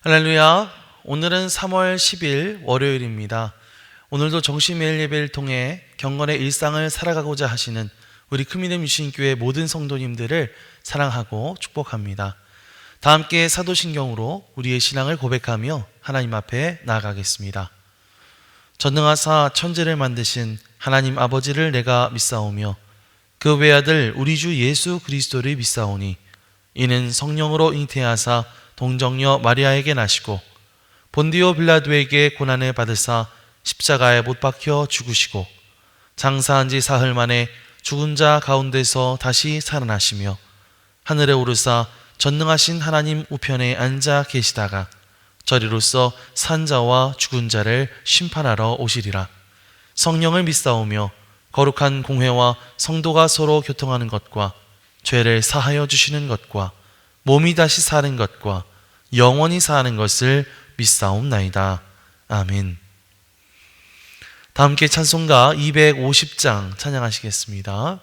할렐루야. 오늘은 3월 10일 월요일입니다. 오늘도 정시 매일 예배를 통해 경건의 일상을 살아가고자 하시는 우리 크미넴 유신교회 모든 성도님들을 사랑하고 축복합니다. 다 함께 사도신경으로 우리의 신앙을 고백하며 하나님 앞에 나아가겠습니다. 전능하사 천지를 만드신 하나님 아버지를 내가 믿사오며 그 외아들 우리 주 예수 그리스도를 믿사오니 이는 성령으로 잉태하사 동정녀 마리아에게 나시고 본디오 빌라도에게 고난을 받으사 십자가에 못 박혀 죽으시고 장사한 지 사흘 만에 죽은 자 가운데서 다시 살아나시며 하늘에 오르사 전능하신 하나님 우편에 앉아 계시다가 저리로서 산 자와 죽은 자를 심판하러 오시리라. 성령을 믿사오며 거룩한 공회와 성도가 서로 교통하는 것과 죄를 사하여 주시는 것과 몸이 다시 사는 것과 영원히 사는 것을 믿사옵나이다. 아멘. 다 함께 찬송가 250장 찬양하시겠습니다.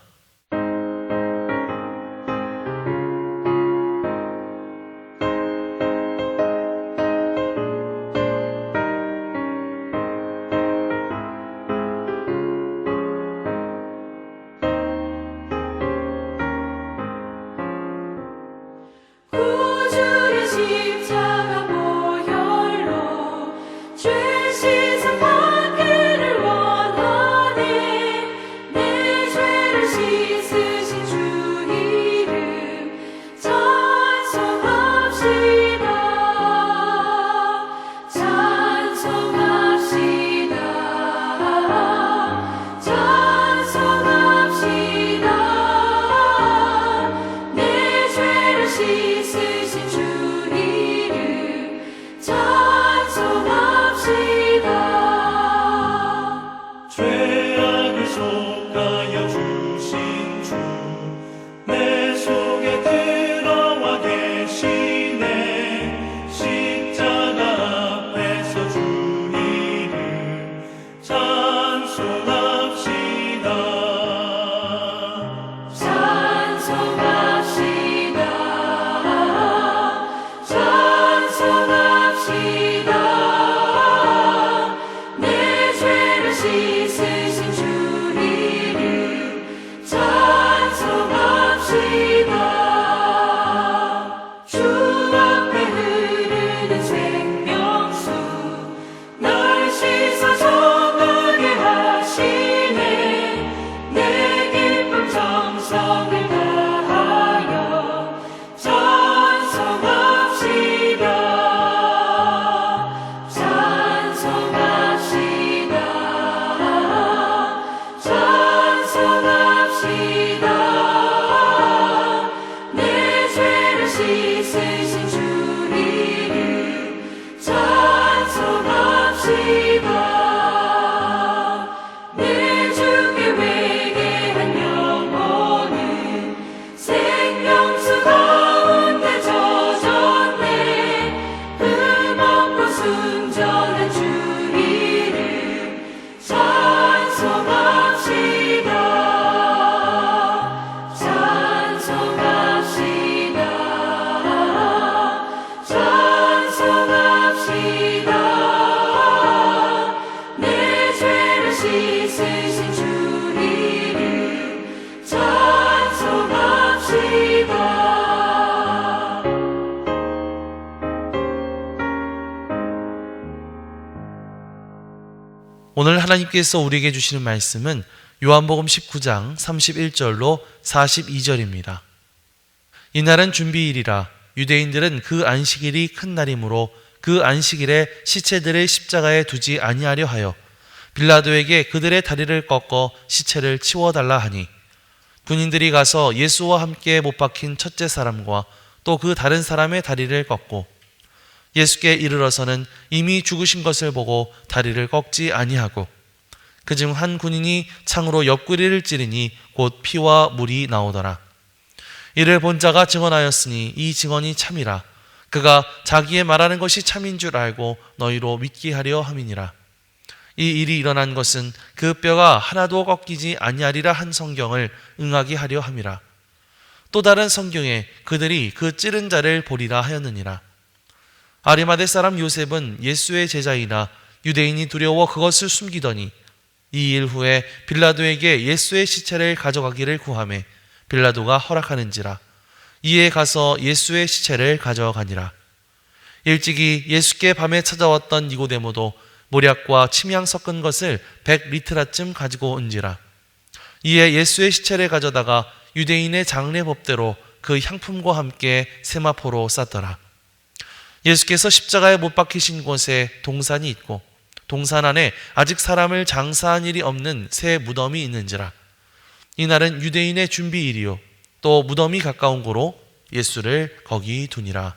오늘 하나님께서 우리에게 주시는 말씀은 요한복음 19장 31절로 42절입니다. 이날은 준비일이라 유대인들은 그 안식일이 큰 날이므로 그 안식일에 시체들을 십자가에 두지 아니하려 하여 빌라도에게 그들의 다리를 꺾어 시체를 치워달라 하니 군인들이 가서 예수와 함께 못 박힌 첫째 사람과 또 그 다른 사람의 다리를 꺾고 예수께 이르러서는 이미 죽으신 것을 보고 다리를 꺾지 아니하고 그중 한 군인이 창으로 옆구리를 찌르니 곧 피와 물이 나오더라. 이를 본 자가 증언하였으니 이 증언이 참이라. 그가 자기의 말하는 것이 참인 줄 알고 너희로 믿게 하려 함이니라. 이 일이 일어난 것은 그 뼈가 하나도 꺾이지 아니하리라 한 성경을 응하게 하려 함이라. 또 다른 성경에 그들이 그 찌른 자를 보리라 하였느니라. 아리마대 사람 요셉은 예수의 제자이나 유대인이 두려워 그것을 숨기더니 이 일 후에 빌라도에게 예수의 시체를 가져가기를 구하매 빌라도가 허락하는지라. 이에 가서 예수의 시체를 가져가니라. 일찍이 예수께 밤에 찾아왔던 니고데모도 모략과 침향 섞은 것을 100리트라쯤 가지고 온지라. 이에 예수의 시체를 가져다가 유대인의 장례법대로 그 향품과 함께 세마포로 쌌더라. 예수께서 십자가에 못 박히신 곳에 동산이 있고 동산 안에 아직 사람을 장사한 일이 없는 새 무덤이 있는지라. 이날은 유대인의 준비일이요 또 무덤이 가까운 고로 예수를 거기 두니라.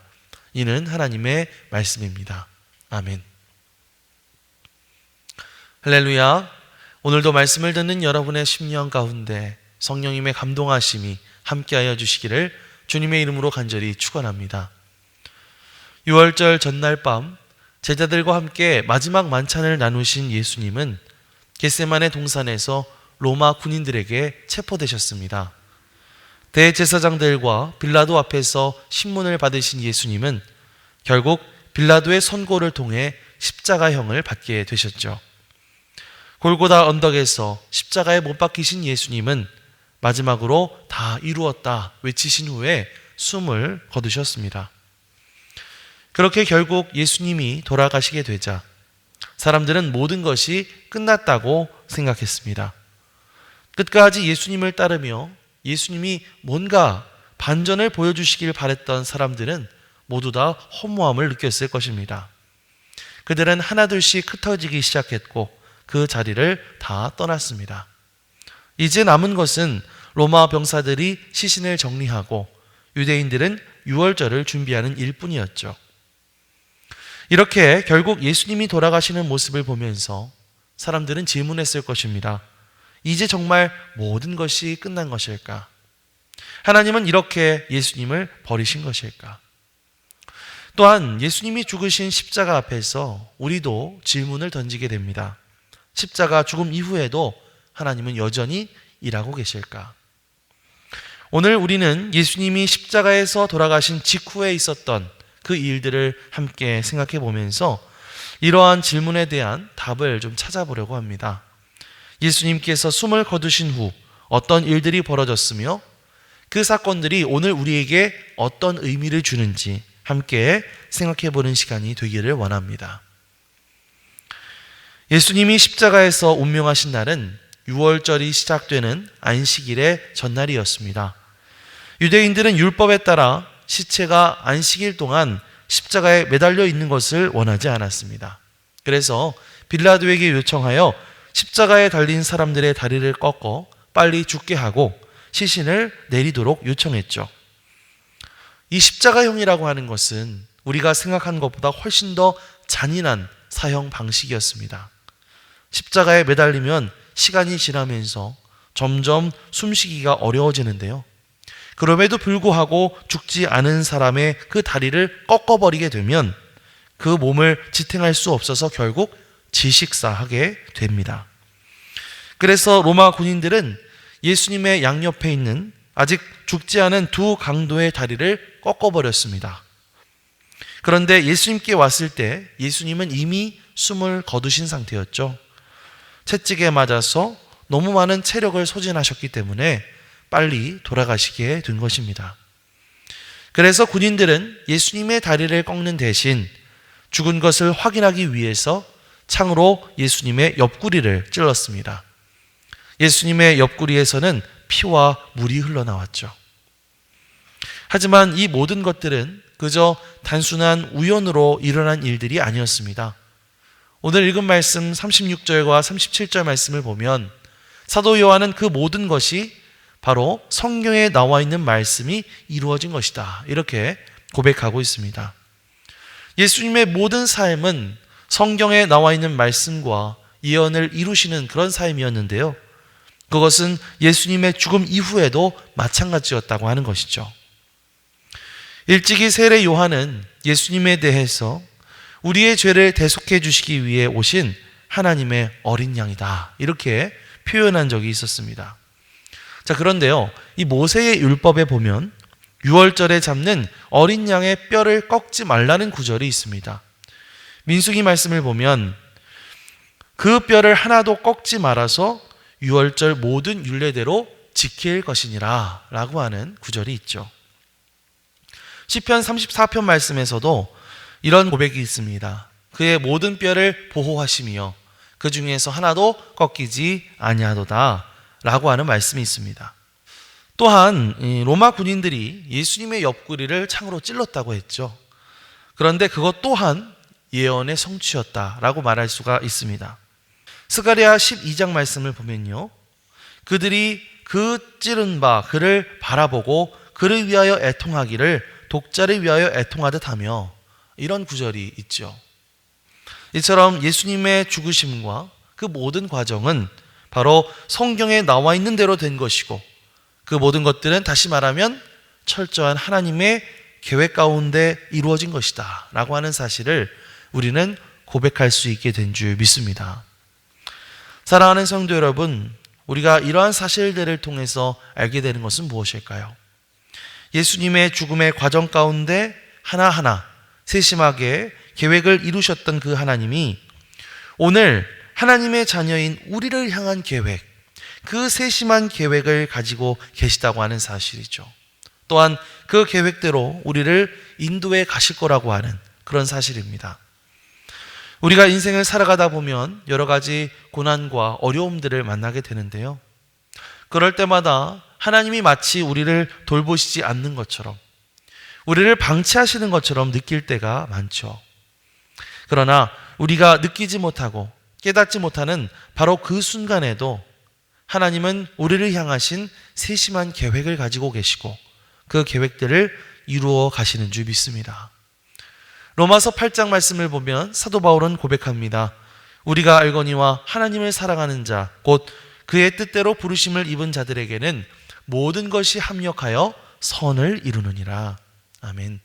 이는 하나님의 말씀입니다. 아멘. 할렐루야. 오늘도 말씀을 듣는 여러분의 심령 가운데 성령님의 감동하심이 함께하여 주시기를 주님의 이름으로 간절히 축원합니다. 유월절 전날 밤 제자들과 함께 마지막 만찬을 나누신 예수님은 겟세마네 동산에서 로마 군인들에게 체포되셨습니다. 대제사장들과 빌라도 앞에서 신문을 받으신 예수님은 결국 빌라도의 선고를 통해 십자가형을 받게 되셨죠. 골고다 언덕에서 십자가에 못 박히신 예수님은 마지막으로 다 이루었다 외치신 후에 숨을 거두셨습니다. 그렇게 결국 예수님이 돌아가시게 되자 사람들은 모든 것이 끝났다고 생각했습니다. 끝까지 예수님을 따르며 예수님이 뭔가 반전을 보여주시길 바랬던 사람들은 모두 다 허무함을 느꼈을 것입니다. 그들은 하나둘씩 흩어지기 시작했고 그 자리를 다 떠났습니다. 이제 남은 것은 로마 병사들이 시신을 정리하고 유대인들은 유월절을 준비하는 일뿐이었죠. 이렇게 결국 예수님이 돌아가시는 모습을 보면서 사람들은 질문했을 것입니다. 이제 정말 모든 것이 끝난 것일까? 하나님은 이렇게 예수님을 버리신 것일까? 또한 예수님이 죽으신 십자가 앞에서 우리도 질문을 던지게 됩니다. 십자가 죽음 이후에도 하나님은 여전히 일하고 계실까? 오늘 우리는 예수님이 십자가에서 돌아가신 직후에 있었던 그 일들을 함께 생각해 보면서 이러한 질문에 대한 답을 좀 찾아보려고 합니다. 예수님께서 숨을 거두신 후 어떤 일들이 벌어졌으며 그 사건들이 오늘 우리에게 어떤 의미를 주는지 함께 생각해 보는 시간이 되기를 원합니다. 예수님이 십자가에서 운명하신 날은 유월절이 시작되는 안식일의 전날이었습니다. 유대인들은 율법에 따라 시체가 안식일 동안 십자가에 매달려 있는 것을 원하지 않았습니다. 그래서 빌라도에게 요청하여 십자가에 달린 사람들의 다리를 꺾어 빨리 죽게 하고 시신을 내리도록 요청했죠. 이 십자가형이라고 하는 것은 우리가 생각한 것보다 훨씬 더 잔인한 사형 방식이었습니다. 십자가에 매달리면 시간이 지나면서 점점 숨쉬기가 어려워지는데요. 그럼에도 불구하고 죽지 않은 사람의 그 다리를 꺾어버리게 되면 그 몸을 지탱할 수 없어서 결국 질식사하게 됩니다. 그래서 로마 군인들은 예수님의 양옆에 있는 아직 죽지 않은 두 강도의 다리를 꺾어버렸습니다. 그런데 예수님께 왔을 때 예수님은 이미 숨을 거두신 상태였죠. 채찍에 맞아서 너무 많은 체력을 소진하셨기 때문에 빨리 돌아가시게 된 것입니다. 그래서 군인들은 예수님의 다리를 꺾는 대신 죽은 것을 확인하기 위해서 창으로 예수님의 옆구리를 찔렀습니다. 예수님의 옆구리에서는 피와 물이 흘러나왔죠. 하지만 이 모든 것들은 그저 단순한 우연으로 일어난 일들이 아니었습니다. 오늘 읽은 말씀 36절과 37절 말씀을 보면 사도 요한은 그 모든 것이 바로 성경에 나와 있는 말씀이 이루어진 것이다, 이렇게 고백하고 있습니다. 예수님의 모든 삶은 성경에 나와 있는 말씀과 예언을 이루시는 그런 삶이었는데요. 그것은 예수님의 죽음 이후에도 마찬가지였다고 하는 것이죠. 일찍이 세례 요한은 예수님에 대해서 우리의 죄를 대속해 주시기 위해 오신 하나님의 어린 양이다, 이렇게 표현한 적이 있었습니다. 자, 그런데요, 이 모세의 율법에 보면 유월절에 잡는 어린 양의 뼈를 꺾지 말라는 구절이 있습니다. 민수기 말씀을 보면 그 뼈를 하나도 꺾지 말아서 유월절 모든 율례대로 지킬 것이니라 라고 하는 구절이 있죠. 시편 34편 말씀에서도 이런 고백이 있습니다. 그의 모든 뼈를 보호하시며 그 중에서 하나도 꺾이지 아니하도다 라고 하는 말씀이 있습니다. 또한 로마 군인들이 예수님의 옆구리를 창으로 찔렀다고 했죠. 그런데 그것 또한 예언의 성취였다라고 말할 수가 있습니다. 스가랴 12장 말씀을 보면요, 그들이 그 찌른 바 그를 바라보고 그를 위하여 애통하기를 독자를 위하여 애통하듯 하며, 이런 구절이 있죠. 이처럼 예수님의 죽으심과 그 모든 과정은 바로 성경에 나와 있는 대로 된 것이고, 그 모든 것들은 다시 말하면 철저한 하나님의 계획 가운데 이루어진 것이다 라고 하는 사실을 우리는 고백할 수 있게 된 줄 믿습니다. 사랑하는 성도 여러분, 우리가 이러한 사실들을 통해서 알게 되는 것은 무엇일까요? 예수님의 죽음의 과정 가운데 하나하나 세심하게 계획을 이루셨던 그 하나님이 오늘 하나님의 자녀인 우리를 향한 계획, 그 세심한 계획을 가지고 계시다고 하는 사실이죠. 또한 그 계획대로 우리를 인도해 가실 거라고 하는 그런 사실입니다. 우리가 인생을 살아가다 보면 여러 가지 고난과 어려움들을 만나게 되는데요, 그럴 때마다 하나님이 마치 우리를 돌보시지 않는 것처럼, 우리를 방치하시는 것처럼 느낄 때가 많죠. 그러나 우리가 느끼지 못하고 깨닫지 못하는 바로 그 순간에도 하나님은 우리를 향하신 세심한 계획을 가지고 계시고 그 계획들을 이루어 가시는 줄 믿습니다. 로마서 8장 말씀을 보면 사도 바울은 고백합니다. 우리가 알거니와 하나님을 사랑하는 자, 곧 그의 뜻대로 부르심을 입은 자들에게는 모든 것이 합력하여 선을 이루느니라. 아멘.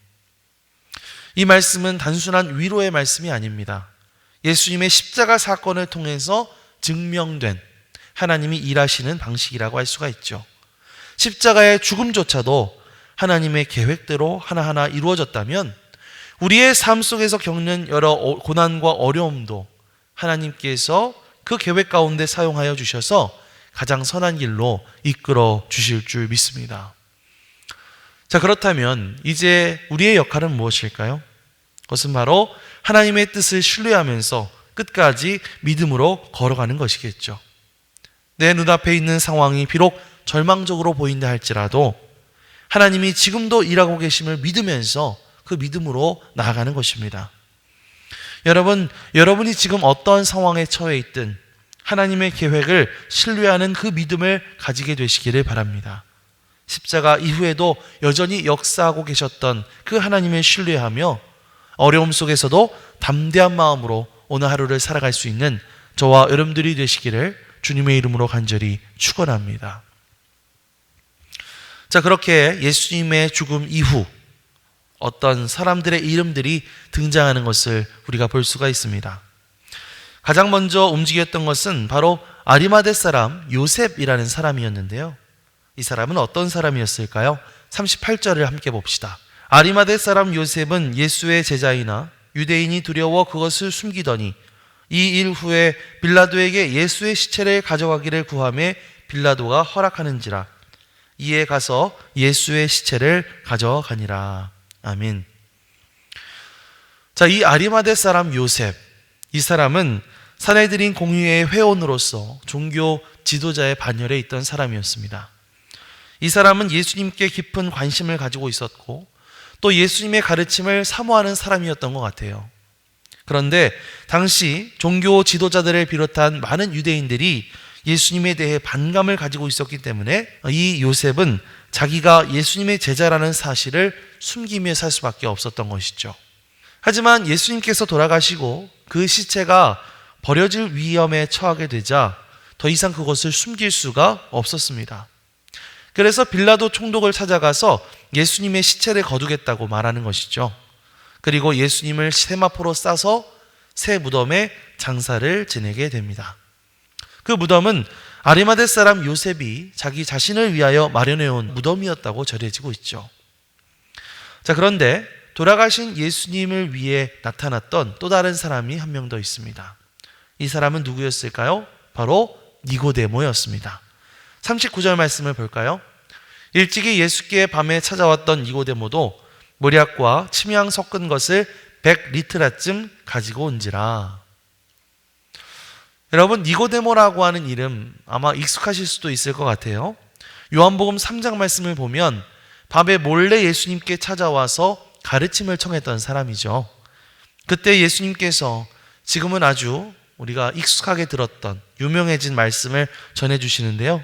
이 말씀은 단순한 위로의 말씀이 아닙니다. 예수님의 십자가 사건을 통해서 증명된 하나님이 일하시는 방식이라고 할 수가 있죠. 십자가의 죽음조차도 하나님의 계획대로 하나하나 이루어졌다면 우리의 삶 속에서 겪는 여러 고난과 어려움도 하나님께서 그 계획 가운데 사용하여 주셔서 가장 선한 길로 이끌어 주실 줄 믿습니다. 자, 그렇다면 이제 우리의 역할은 무엇일까요? 그것은 바로 하나님의 뜻을 신뢰하면서 끝까지 믿음으로 걸어가는 것이겠죠. 내 눈앞에 있는 상황이 비록 절망적으로 보인다 할지라도 하나님이 지금도 일하고 계심을 믿으면서 그 믿음으로 나아가는 것입니다. 여러분이 지금 어떤 상황에 처해 있든 하나님의 계획을 신뢰하는 그 믿음을 가지게 되시기를 바랍니다. 십자가 이후에도 여전히 역사하고 계셨던 그 하나님을 신뢰하며 어려움 속에서도 담대한 마음으로 오늘 하루를 살아갈 수 있는 저와 여러분들이 되시기를 주님의 이름으로 간절히 축원합니다. 자, 그렇게 예수님의 죽음 이후 어떤 사람들의 이름들이 등장하는 것을 우리가 볼 수가 있습니다. 가장 먼저 움직였던 것은 바로 아리마대 사람 요셉이라는 사람이었는데요. 이 사람은 어떤 사람이었을까요? 38절을 함께 봅시다. 아리마대 사람 요셉은 예수의 제자이나 유대인이 두려워 그것을 숨기더니 이 일 후에 빌라도에게 예수의 시체를 가져가기를 구하매 빌라도가 허락하는지라 이에 가서 예수의 시체를 가져가니라. 아멘. 자, 이 아리마대 사람 요셉, 이 사람은 산헤드린 공의회의 회원으로서 종교 지도자의 반열에 있던 사람이었습니다. 이 사람은 예수님께 깊은 관심을 가지고 있었고 또 예수님의 가르침을 사모하는 사람이었던 것 같아요. 그런데 당시 종교 지도자들을 비롯한 많은 유대인들이 예수님에 대해 반감을 가지고 있었기 때문에 이 요셉은 자기가 예수님의 제자라는 사실을 숨기며 살 수밖에 없었던 것이죠. 하지만 예수님께서 돌아가시고 그 시체가 버려질 위험에 처하게 되자 더 이상 그것을 숨길 수가 없었습니다. 그래서 빌라도 총독을 찾아가서 예수님의 시체를 거두겠다고 말하는 것이죠. 그리고 예수님을 세마포로 싸서 새 무덤에 장사를 지내게 됩니다. 그 무덤은 아리마대 사람 요셉이 자기 자신을 위하여 마련해온 무덤이었다고 전해지고 있죠. 자, 그런데 돌아가신 예수님을 위해 나타났던 또 다른 사람이 한 명 더 있습니다. 이 사람은 누구였을까요? 바로 니고데모였습니다. 39절 말씀을 볼까요? 일찍이 예수께 밤에 찾아왔던 니고데모도 모략과 침향 섞은 것을 100리트라쯤 가지고 온지라. 여러분, 니고데모라고 하는 이름 아마 익숙하실 수도 있을 것 같아요. 요한복음 3장 말씀을 보면 밤에 몰래 예수님께 찾아와서 가르침을 청했던 사람이죠. 그때 예수님께서 지금은 아주 우리가 익숙하게 들었던 유명해진 말씀을 전해주시는데요.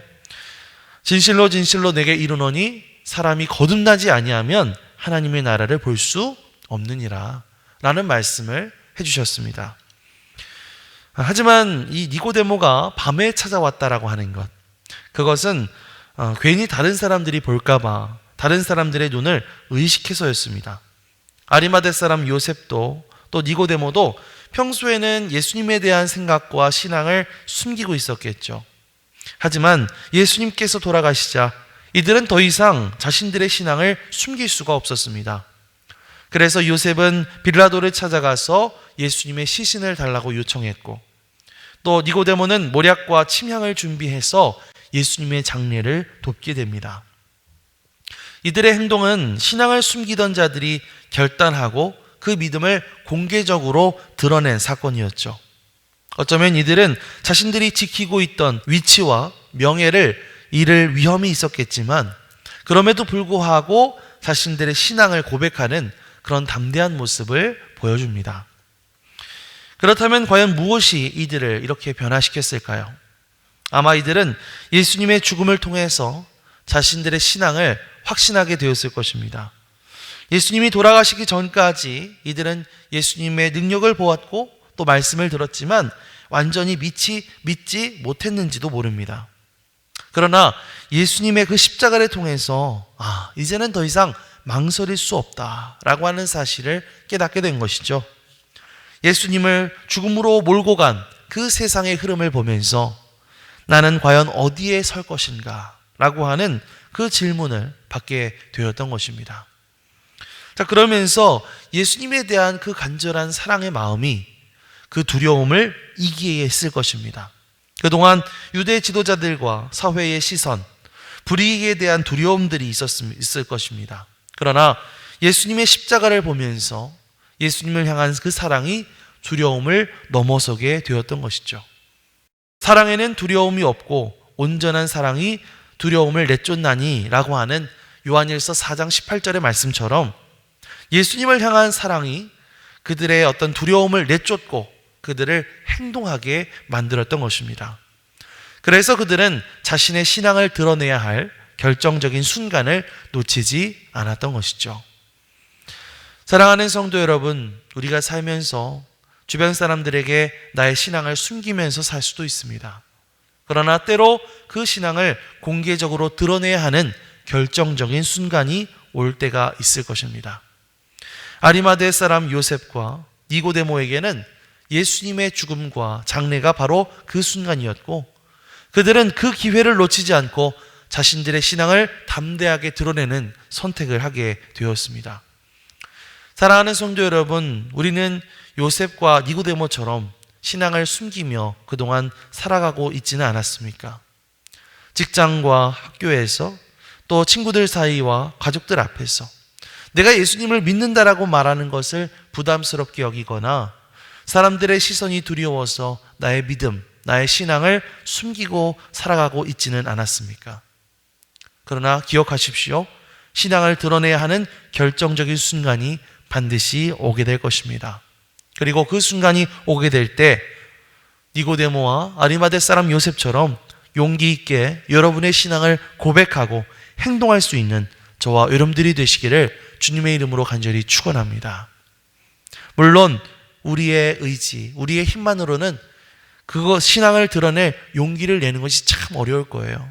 진실로 진실로 내게 이르노니 사람이 거듭나지 아니하면 하나님의 나라를 볼 수 없느니라 라는 말씀을 해주셨습니다. 하지만 이 니고데모가 밤에 찾아왔다라고 하는 것, 그것은 괜히 다른 사람들이 볼까봐 다른 사람들의 눈을 의식해서였습니다. 아리마대 사람 요셉도 또 니고데모도 평소에는 예수님에 대한 생각과 신앙을 숨기고 있었겠죠. 하지만 예수님께서 돌아가시자 이들은 더 이상 자신들의 신앙을 숨길 수가 없었습니다. 그래서 요셉은 빌라도를 찾아가서 예수님의 시신을 달라고 요청했고, 또 니고데모는 모략과 침향을 준비해서 예수님의 장례를 돕게 됩니다. 이들의 행동은 신앙을 숨기던 자들이 결단하고 그 믿음을 공개적으로 드러낸 사건이었죠. 어쩌면 이들은 자신들이 지키고 있던 위치와 명예를 잃을 위험이 있었겠지만 그럼에도 불구하고 자신들의 신앙을 고백하는 그런 담대한 모습을 보여줍니다. 그렇다면 과연 무엇이 이들을 이렇게 변화시켰을까요? 아마 이들은 예수님의 죽음을 통해서 자신들의 신앙을 확신하게 되었을 것입니다. 예수님이 돌아가시기 전까지 이들은 예수님의 능력을 보았고 또 말씀을 들었지만 완전히 믿지 못했는지도 모릅니다. 그러나 예수님의 그 십자가를 통해서 이제는 더 이상 망설일 수 없다라고 하는 사실을 깨닫게 된 것이죠. 예수님을 죽음으로 몰고 간 그 세상의 흐름을 보면서 나는 과연 어디에 설 것인가 라고 하는 그 질문을 받게 되었던 것입니다. 자, 그러면서 예수님에 대한 그 간절한 사랑의 마음이 그 두려움을 이기게 했을 것입니다. 그동안 유대 지도자들과 사회의 시선, 불이익에 대한 두려움들이 있을 것입니다. 그러나 예수님의 십자가를 보면서 예수님을 향한 그 사랑이 두려움을 넘어서게 되었던 것이죠. 사랑에는 두려움이 없고 온전한 사랑이 두려움을 내쫓나니 라고 하는 요한일서 4장 18절의 말씀처럼 예수님을 향한 사랑이 그들의 어떤 두려움을 내쫓고 그들을 행동하게 만들었던 것입니다. 그래서 그들은 자신의 신앙을 드러내야 할 결정적인 순간을 놓치지 않았던 것이죠. 사랑하는 성도 여러분, 우리가 살면서 주변 사람들에게 나의 신앙을 숨기면서 살 수도 있습니다. 그러나 때로 그 신앙을 공개적으로 드러내야 하는 결정적인 순간이 올 때가 있을 것입니다. 아리마대 사람 요셉과 니고데모에게는 예수님의 죽음과 장례가 바로 그 순간이었고 그들은 그 기회를 놓치지 않고 자신들의 신앙을 담대하게 드러내는 선택을 하게 되었습니다. 사랑하는 성도 여러분, 우리는 요셉과 니고데모처럼 신앙을 숨기며 그동안 살아가고 있지는 않았습니까? 직장과 학교에서 또 친구들 사이와 가족들 앞에서 내가 예수님을 믿는다라고 말하는 것을 부담스럽게 여기거나 사람들의 시선이 두려워서 나의 믿음, 나의 신앙을 숨기고 살아가고 있지는 않았습니까? 그러나 기억하십시오. 신앙을 드러내야 하는 결정적인 순간이 반드시 오게 될 것입니다. 그리고 그 순간이 오게 될 때 니고데모와 아리마대 사람 요셉처럼 용기 있게 여러분의 신앙을 고백하고 행동할 수 있는 저와 여러분들이 되시기를 주님의 이름으로 간절히 축원합니다. 물론 우리의 의지, 우리의 힘만으로는 그거 신앙을 드러낼 용기를 내는 것이 참 어려울 거예요.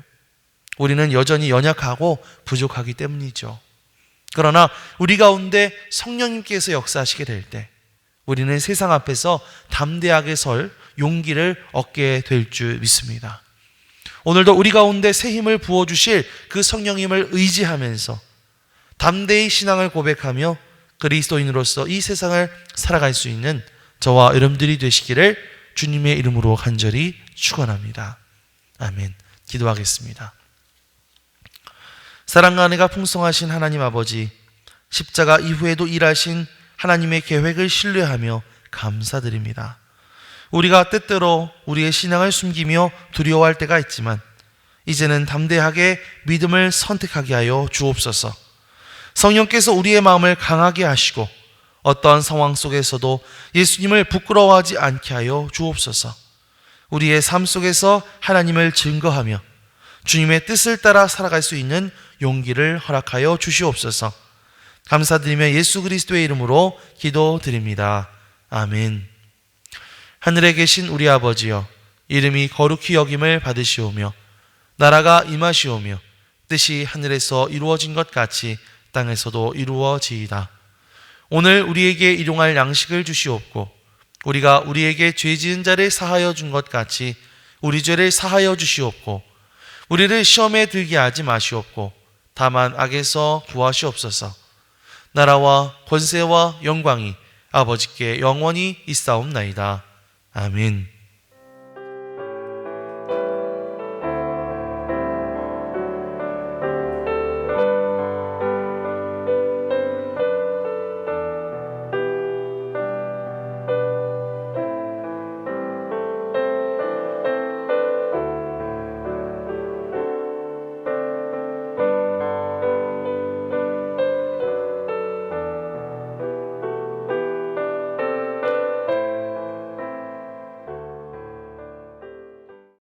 우리는 여전히 연약하고 부족하기 때문이죠. 그러나 우리 가운데 성령님께서 역사하시게 될 때 우리는 세상 앞에서 담대하게 설 용기를 얻게 될 줄 믿습니다. 오늘도 우리 가운데 새 힘을 부어주실 그 성령님을 의지하면서 담대히 신앙을 고백하며 그리스도인으로서 이 세상을 살아갈 수 있는 저와 여러분들이 되시기를 주님의 이름으로 간절히 축원합니다. 아멘. 기도하겠습니다. 사랑과 은혜가 풍성하신 하나님 아버지, 십자가 이후에도 일하신 하나님의 계획을 신뢰하며 감사드립니다. 우리가 때때로 우리의 신앙을 숨기며 두려워할 때가 있지만 이제는 담대하게 믿음을 선택하게 하여 주옵소서. 성령께서 우리의 마음을 강하게 하시고 어떠한 상황 속에서도 예수님을 부끄러워하지 않게 하여 주옵소서. 우리의 삶 속에서 하나님을 증거하며 주님의 뜻을 따라 살아갈 수 있는 용기를 허락하여 주시옵소서. 감사드리며 예수 그리스도의 이름으로 기도드립니다. 아멘. 하늘에 계신 우리 아버지여, 이름이 거룩히 여김을 받으시오며 나라가 임하시오며 뜻이 하늘에서 이루어진 것 같이 땅에서도 이루어지이다. 오늘 우리에게 일용할 양식을 주시옵고 우리가 우리에게 죄 지은 자를 사하여 준 것 같이 우리 죄를 사하여 주시옵고 우리를 시험에 들게 하지 마시옵고 다만 악에서 구하시옵소서. 나라와 권세와 영광이 아버지께 영원히 있사옵나이다. 아멘.